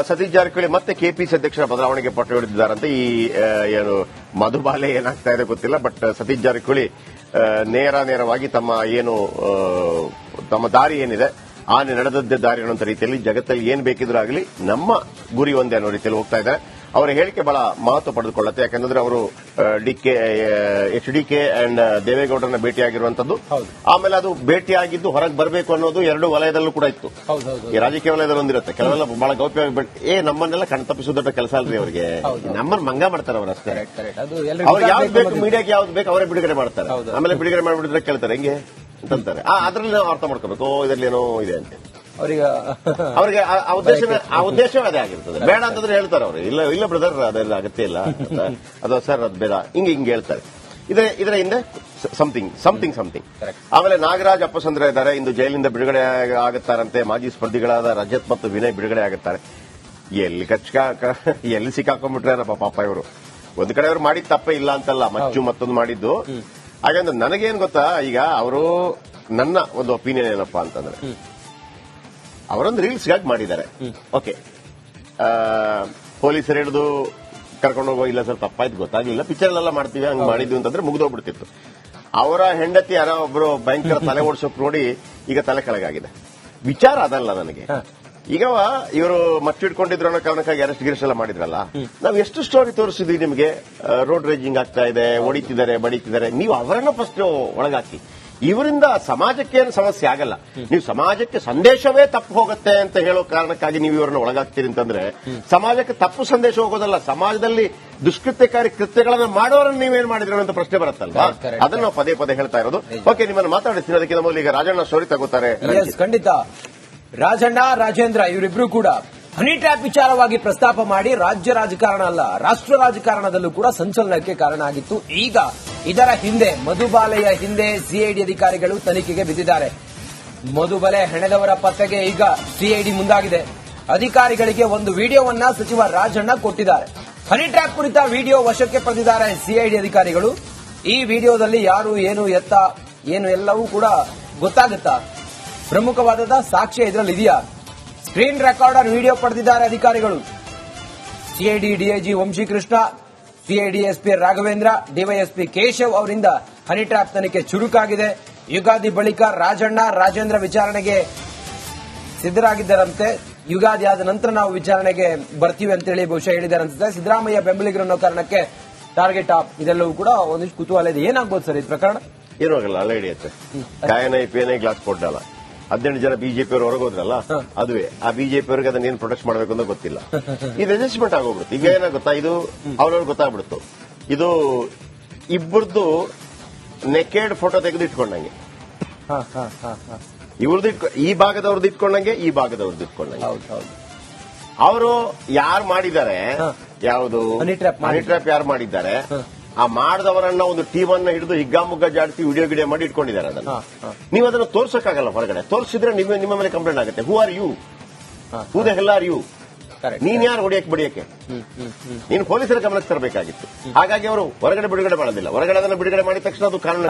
ಸತೀಶ್ ಜಾರಕಿಹೊಳಿ ಮತ್ತೆ ಕೆಪಿಸಿ ಅಧ್ಯಕ್ಷರ ಬದಲಾವಣೆಗೆ ಪಟ್ಟು ಹಿಡಿದಿದ್ದಾರಂತೆ. ಈ ಏನು ಮಧುಬಾಲೆ ಏನಾಗ್ತಾ ಇದೆ ಗೊತ್ತಿಲ್ಲ. ಬಟ್ ಸತೀಶ್ ಜಾರಕಿಹೊಳಿ ನೇರವಾಗಿ ತಮ್ಮ ದಾರಿ ಏನಿದೆ ಆ ನಡೆದದ್ದೇ ದಾರಿ ಅನ್ನೋ ರೀತಿಯಲ್ಲಿ ಜಗತ್ತಲ್ಲಿ ಏನ್ ಬೇಕಿದ್ರೂ ಆಗಲಿ ನಮ್ಮ ಗುರಿ ಒಂದೇ ಅನ್ನೋ ರೀತಿಯಲ್ಲಿ ಹೋಗ್ತಾ ಇದ್ದಾರೆ. ಅವರ ಹೇಳಿಕೆ ಬಹಳ ಮಹತ್ವ ಪಡೆದುಕೊಳ್ಳುತ್ತೆ. ಯಾಕಂದ್ರೆ ಅವರು HDK ಅಂಡ್ ದೇವೇಗೌಡರನ್ನ ಭೇಟಿಯಾಗಿರುವಂತದ್ದು, ಆಮೇಲೆ ಅದು ಭೇಟಿಯಾಗಿದ್ದು ಹೊರಗೆ ಬರಬೇಕು ಅನ್ನೋದು ಎರಡು ವಲಯದಲ್ಲೂ ಕೂಡ ಇತ್ತು. ಈ ರಾಜಕೀಯ ವಲಯದಲ್ಲಿ ಒಂದಿರುತ್ತೆ, ಕೆಲವೆಲ್ಲ ಬಹಳ ಗೌಪ್ಯವಾಗಿ ನಮ್ಮನ್ನೆಲ್ಲ ಕಣ್ತಪ್ಪಿಸೋದಟ್ಟ ಕೆಲಸ ಅಲ್ರಿ ಅವರಿಗೆ. ನಮ್ಮನ್ನ ಮಂಗ ಮಾಡ್ತಾರೆ ಅವರು ಅಷ್ಟೇ. ಅವ್ರಿಗೆ ಯಾವ್ದು ಬೇಕು, ಮೀಡಿಯಾಕ್ಕೆ ಯಾವ್ದು ಬೇಕು ಅವರೇ ಬಿಡುಗಡೆ ಮಾಡ್ತಾರೆ. ಆಮೇಲೆ ಬಿಡುಗಡೆ ಮಾಡಿಬಿಡಿದ್ರೆ ಕೇಳ್ತಾರೆ ಹೆಂಗೆ ಅಂತಾರೆ. ಅದ್ರಲ್ಲಿ ನಾವು ಅರ್ಥ ಮಾಡ್ಕೋಬೇಕು, ಇದರಲ್ಲಿ ಏನೋ ಇದೆ ಅಂತ. ಅವರಿಗೆ ಆ ಉದ್ದೇಶವೇ ಅದೇ ಆಗಿರ್ತದೆ. ಬೇಡ ಅಂತಂದ್ರೆ ಹೇಳ್ತಾರೆ ಅವರು, ಇಲ್ಲ ಬ್ರದರ್ ಅದೆಲ್ಲ ಅಗತ್ಯ ಇಲ್ಲ, ಅದು ಸರ್ ಅದು ಬೇಡ, ಹಿಂಗೆ ಹೇಳ್ತಾರೆ. ಇದರ ಹಿಂದೆ ಸಮಥಿಂಗ್. ಆಮೇಲೆ ನಾಗರಾಜ್ ಅಪ್ಪಸಂದ್ರ ಇದ್ದಾರೆ, ಇಂದು ಜೈಲಿಂದ ಬಿಡುಗಡೆ ಆಗುತ್ತಾರಂತೆ. ಮಾಜಿ ಸ್ಪರ್ಧಿಗಳಾದ ರಜತ್ ಮತ್ತು ವಿನಯ್ ಬಿಡುಗಡೆ ಆಗುತ್ತಾರೆ. ಎಲ್ಲಿ ಸಿಕ್ಕಾಕೊಂಡ್ಬಿಟ್ರೆ ಪಾಪ ಇವರು. ಒಂದು ಕಡೆ ಅವರು ಮಾಡಿದ ತಪ್ಪೇ ಇಲ್ಲ ಅಂತಲ್ಲ, ಮತ್ತೊಂದು ಮಾಡಿದ್ದು. ಹಾಗಂದ್ರೆ ನನಗೇನ್ ಗೊತ್ತಾ, ಈಗ ಅವರು ನನ್ನ ಒಂದು ಒಪಿನಿಯನ್ ಏನಪ್ಪಾ ಅಂತಂದ್ರೆ, ಅವರೊಂದು ರೀಲ್ಸ್ಗಾಗಿ ಮಾಡಿದ್ದಾರೆ. ಓಕೆ, ಪೊಲೀಸರು ಹಿಡಿದು ಕರ್ಕೊಂಡು ಹೋಗೋ, ಇಲ್ಲ ಸರ್ ತಪ್ಪಾಯ್ತು ಗೊತ್ತಾಗ್ಲಿಲ್ಲ, ಪಿಕ್ಚರ್ಲೆಲ್ಲ ಮಾಡ್ತೀವಿ ಹಂಗ್ ಮಾಡಿದ್ವಿ ಅಂತಂದ್ರೆ ಮುಗಿದೋಗ್ಬಿಡ್ತಿತ್ತು. ಅವರ ಹೆಂಡತಿ ಯಾರೋ ಒಬ್ರು ಭಯಂಕರ ತಲೆ ಓಡಿಸೋಕ್ ನೋಡಿ ಈಗ ತಲೆ ಕೆಳಗಾಗಿದೆ. ವಿಚಾರ ಅದಲ್ಲ ನನಗೆ. ಈಗ ಇವರು ಮಚ್ಚಿಟ್ಕೊಂಡಿದ್ರು ಅನ್ನೋ ಕಾರಣಕ್ಕಾಗಿ ಅರೆಸ್ಟ್ ಗಿರೆಸ್ಟ್ ಎಲ್ಲ ಮಾಡಿದ್ರಲ್ಲ, ನಾವು ಎಷ್ಟು ಸ್ಟೋರಿ ತೋರಿಸಿದ್ವಿ ನಿಮಗೆ. ರೋಡ್ ರೇಜಿಂಗ್ ಆಗ್ತಾ ಇದೆ, ಹೊಡಿತಿದ್ದಾರೆ, ಬಡಿತಿದ್ದಾರೆ. ನೀವು ಅವರನ್ನ ಫಸ್ಟ್ ಒಳಗಾಕಿ. ಇವರಿಂದ ಸಮಾಜಕ್ಕೆ ಏನು ಸಮಸ್ಯೆ ಆಗಲ್ಲ. ನೀವು ಸಮಾಜಕ್ಕೆ ಸಂದೇಶವೇ ತಪ್ಪು ಹೋಗುತ್ತೆ ಅಂತ ಹೇಳೋ ಕಾರಣಕ್ಕಾಗಿ ನೀವು ಇವರನ್ನ ಒಳಗಾಗ್ತೀರಿ ಅಂತಂದ್ರೆ, ಸಮಾಜಕ್ಕೆ ತಪ್ಪು ಸಂದೇಶ ಹೋಗೋದಲ್ಲ, ಸಮಾಜದಲ್ಲಿ ದುಷ್ಕೃತ್ಯಕಾರಿ ಕೃತ್ಯಗಳನ್ನ ಮಾಡೋರನ್ನ ನೀವೇನ್ ಮಾಡಿದ್ರು ಅಂತ ಪ್ರಶ್ನೆ ಬರುತ್ತಲ್ವಾ. ಅದನ್ನ ನಾವು ಪದೇ ಹೇಳ್ತಾ ಇರೋದು. ಓಕೆ, ನಿಮ್ಮನ್ನು ಮಾತಾಡಿಸ್ತೀನಿ. ಅದಕ್ಕಿಂತ ಮೊದಲು ಈಗ ರಾಜಣ್ಣ ಸ್ಟೋರಿ ತಗೋತಾರೆ. ಖಂಡಿತ. ರಾಜಣ್ಣ, ರಾಜೇಂದ್ರ ಇವರಿಬ್ರು ಕೂಡ ಹನಿ ಟ್ರ್ಯಾಪ್ ವಿಚಾರವಾಗಿ ಪ್ರಸ್ತಾಪ ಮಾಡಿ ರಾಜ್ಯ ರಾಜಕಾರಣ ಅಲ್ಲ, ರಾಷ್ಟ್ರ ರಾಜಕಾರಣದಲ್ಲೂ ಕೂಡ ಸಂಚಲನಕ್ಕೆ ಕಾರಣ ಆಗಿತ್ತು. ಈಗ ಇದರ ಹಿಂದೆ, ಮಧುಬಾಲೆಯ ಹಿಂದೆ ಸಿಐಡಿ ಅಧಿಕಾರಿಗಳು ತನಿಖೆಗೆ ಬಿದ್ದಿದ್ದಾರೆ. ಮಧುಬಾಲೆ ಹೆಣೆದವರ ಪತ್ತೆಗೆ ಈಗ ಸಿಐಡಿ ಮುಂದಾಗಿದೆ. ಅಧಿಕಾರಿಗಳಿಗೆ ಒಂದು ವಿಡಿಯೋವನ್ನ ಸಚಿವ ರಾಜಣ್ಣ ಕೊಟ್ಟಿದ್ದಾರೆ. ಹನಿ ಟ್ರ್ಯಾಪ್ ಕುರಿತ ವಿಡಿಯೋ ವಶಕ್ಕೆ ಪಡೆದಿದ್ದಾರೆ ಸಿಐಡಿ ಅಧಿಕಾರಿಗಳು. ಈ ವಿಡಿಯೋದಲ್ಲಿ ಯಾರು, ಏನು, ಎತ್ತ, ಏನು ಎಲ್ಲವೂ ಕೂಡ ಗೊತ್ತಾಗುತ್ತಾ? ಪ್ರಮುಖವಾದ ಸಾಕ್ಷ್ಯ ಇದರಲ್ಲಿ ಇದೆಯಾ? ಸ್ಕ್ರೀನ್ ರೆಕಾರ್ಡರ್ ವಿಡಿಯೋ ಪಡೆದಿದ್ದಾರೆ ಅಧಿಕಾರಿಗಳು. CID DIG Vamshi Krishna, CID SP Raghavendra, DYSP Keshav ಅವರಿಂದ ಹನಿ ಟ್ರ್ಯಾಪ್ ತನಿಖೆ ಚುರುಕಾಗಿದೆ. ಯುಗಾದಿ ಬಳಿಕ ರಾಜಣ್ಣ, ರಾಜೇಂದ್ರ ವಿಚಾರಣೆಗೆ ಸಿದ್ದರಾಗಿದ್ದರಂತೆ. ಯುಗಾದಿ ಆದ ನಂತರ ನಾವು ವಿಚಾರಣೆಗೆ ಬರ್ತೀವಿ ಅಂತೇಳಿ ಬಹುಶಃ ಹೇಳಿದ್ದಾರೆ ಅನ್ಸುತ್ತೆ. ಸಿದ್ದರಾಮಯ್ಯ ಬೆಂಬಲಿಗರು ಅನ್ನೋ ಕಾರಣಕ್ಕೆ ಟಾರ್ಗೆಟ್ ಆಫ್, ಇದೆಲ್ಲವೂ ಕೂಡ ಒಂದಿಷ್ಟು ಕುತೂಹಲ ಇದೆ. ಏನಾಗ್ಬೋದು ಸರ್ ಈ ಪ್ರಕರಣ? ಏನೂ ಆಗಲ್ಲ, ಅಲ್ಲ ಹಿಡಿಯುತ್ತೆ. ಕಾಯನೈ ಪೇನೈ ಗ್ಲಾಸ್ ಕೊಟ್ಟಲ್ಲ. 18 ಜನ ಬಿಜೆಪಿ ಅವರು ಹೊರಗೋದ್ರಲ್ಲ, ಅದುವೇ ಆ ಬಿಜೆಪಿ ಅವರಿಗೆ ಅದನ್ನ ಏನ್ ಪ್ರೊಟೆಕ್ಟ್ ಮಾಡಬೇಕು ಅಂತ ಗೊತ್ತಿಲ್ಲ. ಇದು ಅಡ್ಜಸ್ಟ್ಮೆಂಟ್ ಆಗೋಗ್ಬಿಡುತ್ತೆ. ಈಗ ಏನಾಗುತ್ತಾ, ಇದು ಅವ್ರವ್ರಿಗೆ ಗೊತ್ತಾಗ್ಬಿಡುತ್ತು. ಇದು ಇಬ್ಬರದ್ದು ನೆಕೆಡ್ ಫೋಟೋ ತೆಗೆದು ಇಟ್ಕೊಂಡಂಗೆ, ಇವ್ರದ್ದು ಈ ಭಾಗದವ್ರದ್ದು ಇಟ್ಕೊಂಡಂಗೆ, ಈ ಭಾಗದವ್ರದ್ದು ಇಟ್ಕೊಂಡಂಗೆ. ಅವರು ಯಾರು ಮಾಡಿದ್ದಾರೆ, ಯಾವುದು ಹನಿ ಟ್ರ್ಯಾಪ್ ಯಾರು ಮಾಡಿದ್ದಾರೆ, ಆ ಮಾಡಿದವರನ್ನ ಒಂದು ಟೀಮ್ ಅನ್ನ ಹಿಡಿದು ಹಿಗ್ಗಾಮುಗ್ಗ ಜಾಡಿಸಿ ವಿಡಿಯೋ ಮಾಡಿ ಇಟ್ಕೊಂಡಿದ್ದಾರೆ. ಅದನ್ನ ನೀವು ಅದನ್ನು ತೋರ್ಸಕ್ಕಾಗಲ್ಲ ಹೊರಗಡೆ. ತೋರಿಸಿದ್ರೆ ನಿಮ್ಮ ಮೇಲೆ ಕಂಪ್ಲೇಂಟ್ ಆಗುತ್ತೆ. Who are you, who the hell are you? ನೀನ್ ಯಾರು ಹೊಡಿಯಕ್ಕೆ ಬಡಿಯಕ್ಕೆ? ನೀನು ಪೊಲೀಸರ ಗಮನಕ್ಕೆ ತರಬೇಕಾಗಿತ್ತು. ಹಾಗಾಗಿ ಅವರು ಹೊರಗಡೆ ಬಿಡುಗಡೆ ಮಾಡೋದಿಲ್ಲ. ಹೊರಗಡೆ ಅದನ್ನ ಬಿಡುಗಡೆ ಮಾಡಿದ ತಕ್ಷಣ ಅದು ಕಾರಣ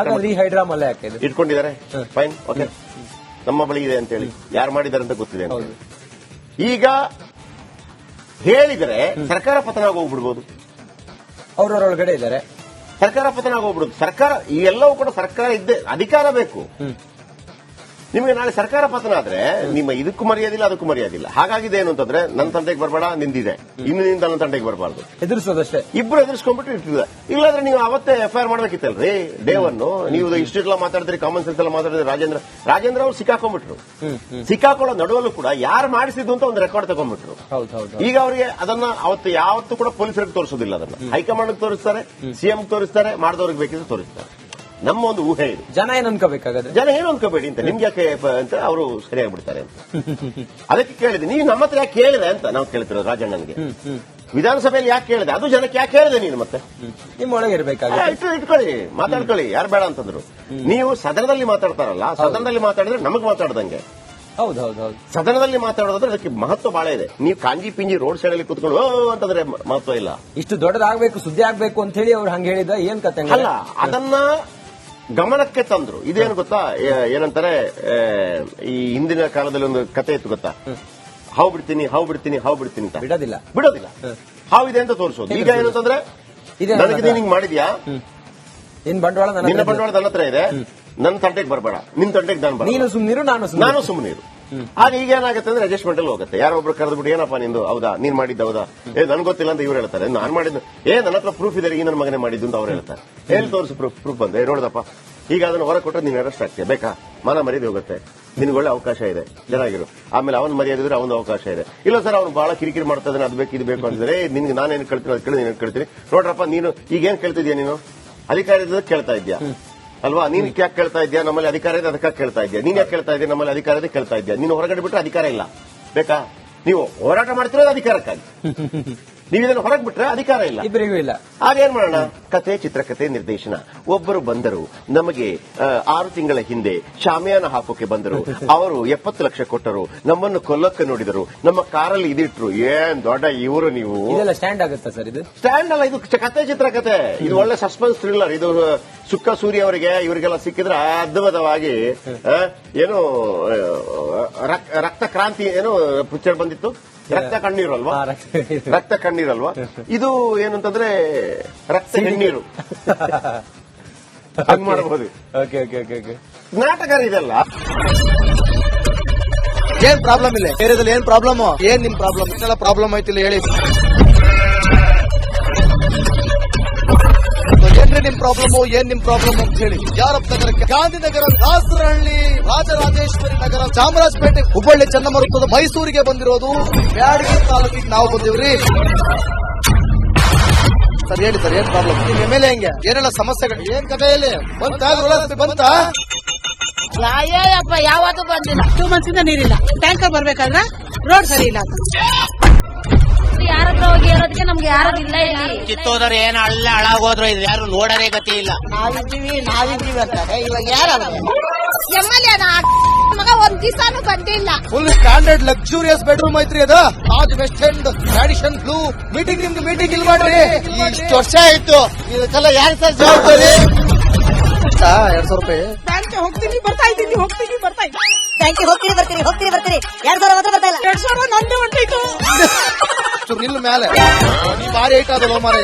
ಇಟ್ಕೊಂಡಿದ್ದಾರೆ. ಫೈನ್, ಓಕೆ, ನಮ್ಮ ಬಳಿ ಇದೆ ಅಂತೇಳಿ, ಯಾರು ಮಾಡಿದ್ದಾರೆ ಅಂತ ಗೊತ್ತಿದೆ ಅಂತ. ಈಗ ಹೇಳಿದರೆ ಸರ್ಕಾರ ಪತನ ಆಗೋಗ್ಬಿಡ್ಬೋದು. ಅವರೊಳಗಡೆ ಇದ್ದಾರೆ, ಸರ್ಕಾರ ಪತನ ಆಗೋಗ್ಬಿಡುದು. ಸರ್ಕಾರ ಈ ಎಲ್ಲವೂ ಕೂಡ ಸರ್ಕಾರ ಇದ್ದೇ, ಅಧಿಕಾರ ಬೇಕು ನಿಮಗೆ. ನಾಳೆ ಸರ್ಕಾರ ಪತನ ಆದ್ರೆ ನಿಮ್ಮ ಇದಕ್ಕೂ ಮರ್ಯಾದಿಲ್ಲ, ಅದಕ್ಕೂ ಮರ್ಯಾದಿಲ್ಲ. ಹಾಗಾಗಿದೆ ಏನು ಅಂತಂದ್ರೆ, ನನ್ನ ತಂಟೆಗೆ ಬರಬೇಡ, ನಿಂದಿದೆ, ಇನ್ನು ನಿಂದ ನನ್ನ ತಂಟೆಗೆ ಬರಬಾರ್ದು, ಎದುರಿಸೋದಷ್ಟೇ. ಇಬ್ರು ಎದುರಿಸ್ಕೊಂಡ್ಬಿಟ್ಟು ಇಟ್ಟಿಲ್ಲ. ಇಲ್ಲಾಂದ್ರೆ ನೀವು ಅವತ್ತೇ FIR ಮಾಡ್ಬೇಕಿತ್ತಲ್ರಿ, ಡೇವನ್ನು. ನೀವು ಇಷ್ಟೆಲ್ಲ ಮಾತಾಡಿದ್ರಿ, ಕಾಮನ್ ಸೆನ್ಸ್ ಎಲ್ಲ ಮಾತಾಡಿದ್ರಿ. ರಾಜೇಂದ್ರ ಅವರು ಸಿಕ್ಕಾಕೊಂಡ್ಬಿಟ್ರು. ಸಿಕ್ಕಾಕೊಳ್ಳೋ ನಡುವಲ್ಲೂ ಕೂಡ ಯಾರು ಮಾಡಿಸಿದ್ದು ಅಂತ ಒಂದು ರೆಕಾರ್ಡ್ ತಗೊಂಡ್ಬಿಟ್ರು. ಈಗ ಅವರಿಗೆ ಅದನ್ನ ಯಾವತ್ತೂ ಕೂಡ ಪೊಲೀಸರಿಗೆ ತೋರಿಸೋದಿಲ್ಲ. ಅದನ್ನ ಹೈಕಮಾಂಡ್ ತೋರಿಸ್ತಾರೆ, ಸಿಎಂ ತೋರಿಸ್ತಾರೆ, ಮಾಡಿದವ್ರಿಗೆ ಬೇಕಿದ್ರೆ ತೋರಿಸ್ತಾರೆ. ನಮ್ಮ ಒಂದು ಊಹೆ ಇದು. ಜನ ಏನು ಅನ್ಕೋಬೇಕಾಗತ್ತೆ, ಜನ ಏನು ಅನ್ಕೋಬೇಡಿ ಅಂತ, ನಿಮ್ಗೆ ಯಾಕೆ ಅಂತ ಅವರು ಸರಿಯಾಗ್ಬಿಡ್ತಾರೆ ಅಂತ. ಅದಕ್ಕೆ ಕೇಳಿದೆ, ನೀವು ನಮ್ಮ ಹತ್ರ ಯಾಕೆ ಕೇಳಿದೆ ಅಂತ ನಾವು ಕೇಳ್ತಿರೋದು. ರಾಜಣ್ಣನಿಗೆ ವಿಧಾನಸಭೆಯಲ್ಲಿ ಯಾಕೆ ಕೇಳಿದೆ, ಅದು ಜನಕ್ಕೆ ಯಾಕೆ ಕೇಳಿದೆ ನೀನು? ಮತ್ತೆ ನಿಮ್ಮೊಳಗೆ ಇರಬೇಕಾಗುತ್ತೆ. ಇಟ್ಕೊಳ್ಳಿ, ಮಾತಾಡ್ಕೊಳ್ಳಿ, ಯಾರು ಬೇಡ ಅಂತಂದ್ರು. ನೀವು ಸದನದಲ್ಲಿ ಮಾತಾಡ್ತಾರಲ್ಲ, ಸದನದಲ್ಲಿ ಮಾತಾಡಿದ್ರೆ ನಮಗ್ ಮಾತಾಡ್ದಂಗೆ. ಹೌದೌದು, ಸದನದಲ್ಲಿ ಮಾತಾಡೋದ್ರೆ ಅದಕ್ಕೆ ಮಹತ್ವ ಬಹಳ ಇದೆ. ನೀವು ಕಾಂಜಿ ಪಿಂಜಿ ರೋಡ್ ಸೈಡ್ ಅಲ್ಲಿ ಕೂತ್ಕೊಂಡು ಅಂತಂದ್ರೆ ಮಹತ್ವ ಇಲ್ಲ. ಇಷ್ಟು ದೊಡ್ಡದಾಗಬೇಕು, ಸುದ್ದಿ ಆಗ್ಬೇಕು ಅಂತ ಹೇಳಿ ಅವ್ರು ಹಂಗೆ ಹೇಳಿದ ಏನ್ ಕತೆ ಅಲ್ಲ, ಅದನ್ನ ಗಮನಕ್ಕೆ ತಂದ್ರು. ಇದೇನು ಗೊತ್ತಾ, ಏನಂತಾರೆ, ಈ ಹಿಂದಿನ ಕಾಲದಲ್ಲಿ ಒಂದು ಕತೆ ಇತ್ತು ಗೊತ್ತಾ, ಹಾವು ಬಿಡ್ತೀನಿ ಅಂತ ಬಿಡೋದಿಲ್ಲ. ಹಾವಿದೆ ಅಂತ ತೋರಿಸೋದು. ಈಗ ಏನಂತಂದ್ರೆ ಇದೆ ನನಗೆ ನೀನು ಹಿಂಗ್ ಮಾಡಿದ್ಯಾ, ನಿನ್ ಬಂಡವಾಳ ನಿನ್ನ ಬಂಡವಾಳ ನನ್ನ ಹತ್ರ ಇದೆ, ನನ್ನ ತಂಟೆಗೆ ಬರಬೇಡ, ನಿನ್ ತಂಟೆಗೆ ನಾನು ನೀನು ಸುಮ್ಮನಿರು, ನಾನು ಸುಮ್ಮನಿರು. ಆಗ ಈಗ ಏನಾಗುತ್ತೆ ಅಂದ್ರೆ ಅಡ್ಜಸ್ಟ್ಮೆಂಟ್ ಅಲ್ಲಿ ಹೋಗುತ್ತೆ. ಯಾರೋ ಒಬ್ರು ಕರೆದ್ಬಿಟ್ಟು ಏನಪ್ಪ ನಿಂದು, ಹೌದಾ ನೀನ್ ಮಾಡಿದ್ದ, ಹೌದಾ ನನ್ಗೆ ಗೊತ್ತಿಲ್ಲ ಅಂತ ಇವ್ರು ಹೇಳ್ತಾರೆ. ನಾನ್ ಮಾಡಿದ್ದು ನನ್ನ ಹತ್ರ ಪ್ರೂಫ್ ಇದೆ, ಈ ನನ್ನ ಮಗನೇ ಮಾಡಿದ್ದು ಅಂತ ಅವ್ರು ಹೇಳ್ತಾರೆ. ಎಲ್ಲಿ ತೋರಿಸು ಪ್ರೂಫ್ ಬಂದೆ ನೋಡ್ದಪ್ಪ. ಈಗ ಅದನ್ನ ಹೊರ ಕೊಟ್ಟರೆ ನೀನ್ ಅರೆಸ್ಟ್ ಆಗ್ತೀಯ, ಬೇಕಾ? ಮಾನ ಮರ್ಯಾದೆ ಹೋಗುತ್ತೆ. ನಿನ್ಗೆ ಒಳ್ಳೆ ಅವಕಾಶ ಇದೆ, ಚೆನ್ನಾಗಿರು. ಆಮೇಲೆ ಅವನ ಮರ್ಯಾದೆ ಇದ್ರೆ ಅವನ ಅವಕಾಶ ಇದೆ. ಇಲ್ಲ ಸರ್ ಅವ್ನು ಬಹಳ ಕಿರಿಕಿರಿ ಮಾಡ್ತಾ ಇದ್ದಾನೆ, ಅದು ಬೇಕು ಇದು ಬೇಕು ಅಂತಿದ್ರೆ ನಿನ್ಗೆ ನಾನೇನು ಕೇಳ್ತೀನಿ ಅದು ಕೇಳಿ, ನೀನು ಕೇಳ್ತೀನಿ. ನೋಡ್ರಪ್ಪ ನೀನು ಈಗ ಏನ್ ಕೇಳ್ತಿದ್ಯಾ, ನೀನು ಅಧಿಕಾರ ಇದ್ದಕ್ಕೆ ಕೇಳ್ತಾ ಇದ್ಯಾ ಅಲ್ವಾ? ನೀನ್ ಯಾಕೆ ಕೇಳ್ತಾ ಇದ್ಯಾ? ನಮ್ಮಲ್ಲಿ ಅಧಿಕಾರ ಇದೆ ಅದಕ್ಕೆ ಕೇಳ್ತಾ ಇದ್ಯಾ. ನೀನ್ ಯಾಕೆ ಕೇಳ್ತಾ ಇದ್ಯಾ? ನಮ್ಮಲ್ಲಿ ಅಧಿಕಾರ ಇದೆ ಕೇಳ್ತಾ ಇದ್ಯಾ. ನೀನು ಹೊರಗಡೆ ಬಿಟ್ರೆ ಅಧಿಕಾರ ಇಲ್ಲ, ಬೇಕಾ? ನೀವು ಹೋರಾಟ ಮಾಡ್ತಿರೋದು ಅಧಿಕಾರಕ್ಕಾಗಿ, ನೀವು ಇದನ್ನು ಹೊರಗೆ ಬಿಟ್ರೆ ಅಧಿಕಾರ ಇಲ್ಲ, ಇಬ್ಬರಿಗೂ ಇಲ್ಲ. ಆಗೇನ್ ಮಾಡೋಣ? ಕತೆ, ಚಿತ್ರಕಥೆ, ನಿರ್ದೇಶನ. ಒಬ್ಬರು ಬಂದರು ನಮಗೆ 6 ತಿಂಗಳ ಹಿಂದೆ ಶಾಮಿಯಾನ ಹಾಕೋಕೆ ಬಂದರು. ಅವರು 70 ಲಕ್ಷ ಕೊಟ್ಟರು, ನಮ್ಮನ್ನು ಕೊಲ್ಲಕ್ಕೆ ನೋಡಿದರು, ನಮ್ಮ ಕಾರಲ್ಲಿ ಇದಿಟ್ರು. ಏನ್ ದೊಡ್ಡ ಇವರು ನೀವು. ಇದೆಲ್ಲ ಸ್ಟ್ಯಾಂಡ್ ಆಗುತ್ತಾ ಸರ್? ಇದು ಸ್ಟ್ಯಾಂಡ್ ಅಲ್ಲ, ಇದು ಕತೆ, ಚಿತ್ರಕಥೆ. ಇದು ಒಳ್ಳೆ ಸಸ್ಪೆನ್ಸ್ ಥ್ರಿಲ್ಲರ್. ಇದು ಸುಕ್ಕ ಸೂರ್ಯ ಅವರಿಗೆ ಇವರಿಗೆಲ್ಲ ಸಿಕ್ಕಿದ್ರೆ ಅದ್ಭುತವಾಗಿ ಏನು ರಕ್ತ ಕ್ರಾಂತಿ ಏನು ಪಿಕ್ಚರ್ ಬಂದಿತ್ತು, ರಕ್ತ ಕಣ್ಣೀರಲ್ವಾ? ರಕ್ತ ಕಣ್ಣೀರಲ್ವಾ? ಇದು ಏನಂತಂದ್ರೆ ರಕ್ತ ಕಣ್ಣೀರು. ಹಂಗ್ ಮಾಡಬಹುದು. ನಾಟಕ ಇದೆಲ್ಲ. ಏನ್ ಪ್ರಾಬ್ಲಮ್ ಇಲ್ಲ ಏರಿಯಾದಲ್ಲಿ? ಏನ್ ಪ್ರಾಬ್ಲಮ್? ಏನ್ ನಿಮ್ ಪ್ರಾಬ್ಲಮ್? ಇಷ್ಟೆಲ್ಲ ಪ್ರಾಬ್ಲಮ್ ಐತಿಲ್ಲ ಹೇಳಿ. ಏನ್ರಿ ನಿಮ್ ಪ್ರಾಬ್ಲಮ್? ಏನ್ ನಿಮ್ ಪ್ರಾಬ್ಲಮ್ ಅಂತ ಹೇಳಿ. ಯಾರಪ್ಪ ನಗರಕ್ಕೆ? ಗಾಂಧಿನಗರ, ದಾಸರಹಳ್ಳಿ, ರಾಜರಾಜೇಶ್ವರಿ ನಗರ, ಚಾಮರಾಜಪೇಟೆ, ಹುಬ್ಬಳ್ಳಿ, ಚನ್ನಮರುತ್ತದ, ಮೈಸೂರಿಗೆ ಬಂದಿರೋದು. ಬ್ಯಾಡಗಿ ತಾಲೂಕಿಗೆ ನಾವು ಬಂದಿವ್ರಿ. ಸರ್ ಹೇಳಿ ಸರ್, ಏನ್ ಪ್ರಾಬ್ಲಮ್? ನಿಮ್ ಎಮ್ಎಲ್ಎ ಹೆಂಗೆ? ಏನೆಲ್ಲ ಸಮಸ್ಯೆಗಳು? ಏನ್ ಕಥೆಯಲ್ಲಿ ಬಂತ? ಅಯ್ಯಪ್ಪ ಯಾವತ್ತೂ ಬಂದಿಲ್ಲ. 2 ಮಂತ್ಸಿಂದ ನೀರಿಲ್ಲ. ಟ್ಯಾಂಕರ್ ಬರ್ಬೇಕಾದ್ರೆ ರೋಡ್ ಸರಿ ಇಲ್ಲ. ಯಾರತ್ರ ಹೋಗಿ ಇರೋದಕ್ಕೆ ನಮ್ಗೆ ಯಾರು ಇಲ್ಲ. ಕಿತ್ತೋದ್ರೆ ಏನು ಅಲ್ಲ ಹಾಳಾಗೋದ್ರು, ಇದು ಯಾರು ನೋಡರೇ ಗತಿ ಇಲ್ಲ. ನಾವಿದ್ದೀವಿ ಅಂತಾರೆ. ಇವಾಗ ಯಾರು ಎಮ್ಎಲ್ಎ ಮಗ ಒಂದ್ ದಿವಸನೂ ಬಂದಿಲ್ಲ. ಫುಲ್ ಸ್ಟ್ಯಾಂಡರ್ಡ್ ಲಕ್ಸುರಿಯಸ್ ಬೆಡ್ರೂಮ್ ಐತ್ರಿ ಅದು. Taj west end, tradition blue. Meeting ನಿಮ್ದು ಮೀಟಿಂಗ್ ಇಲ್ಲಿ ಮಾಡ್ರಿ. ಇಷ್ಟು ವರ್ಷ ಆಯ್ತು, ಇದಕ್ಕೆಲ್ಲ ಯಾರು ಸರ್ ಜವಾಬ್ದಾರಿ? 2,000 ರೂಪಾಯಿ ಬ್ಯಾಂಕ್ ಹೋಗ್ತೀನಿ ಬರ್ತಾ ಇದ್ದೀನಿ. ಬ್ಯಾಂಕಿಗೆ ಹೋಗ್ತೀರಿ ಬರ್ತೀರಿ 2,000 ಮಾತ್ರ ಬರ್ತಾ ಇಲ್ಲ. 2,000 ನಂದು ಹೊಂಟೈತು. ನಿಲ್ಲ ಮೇಲೆ ಭಾರಿ ಐಟ್ ಅದಲ್ಲ ಮಾರ.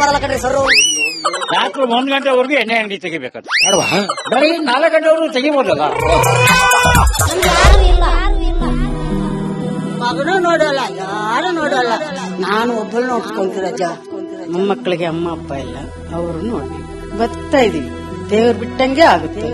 ಬರಲ್ಲ ಕಣ್ರಿ ಸರ್. ರಾತ್ರಿ 1 ಗಂಟೆವರೆಗೂ ಎಣ್ಣೆ ಅಂಗಡಿ ತೆಗಿಬೇಕಾದ್ರೆ ಬರೀ 4 ಗಂಟೆವರೆಗೂ ತೆಗಿಬೋದಲ್ಲ. ಮಗನೂ ನೋಡಲ್ಲ, ಯಾರು ನೋಡಲ್ಲ. ನಾನು ಒಬ್ಬಳು ನೋಡ್ಕೊಂತಿರಜ್ಜ. ಮೊಮ್ಮಕ್ಕಳಿಗೆ ಅಮ್ಮ ಅಪ್ಪ ಇಲ್ಲ, ಅವರು ನೋಡಿ ಬರ್ತಾ ಇದೀವಿ. ದೇವ್ರು ಬಿಟ್ಟಂಗೆ ಆಗುತ್ತೆ.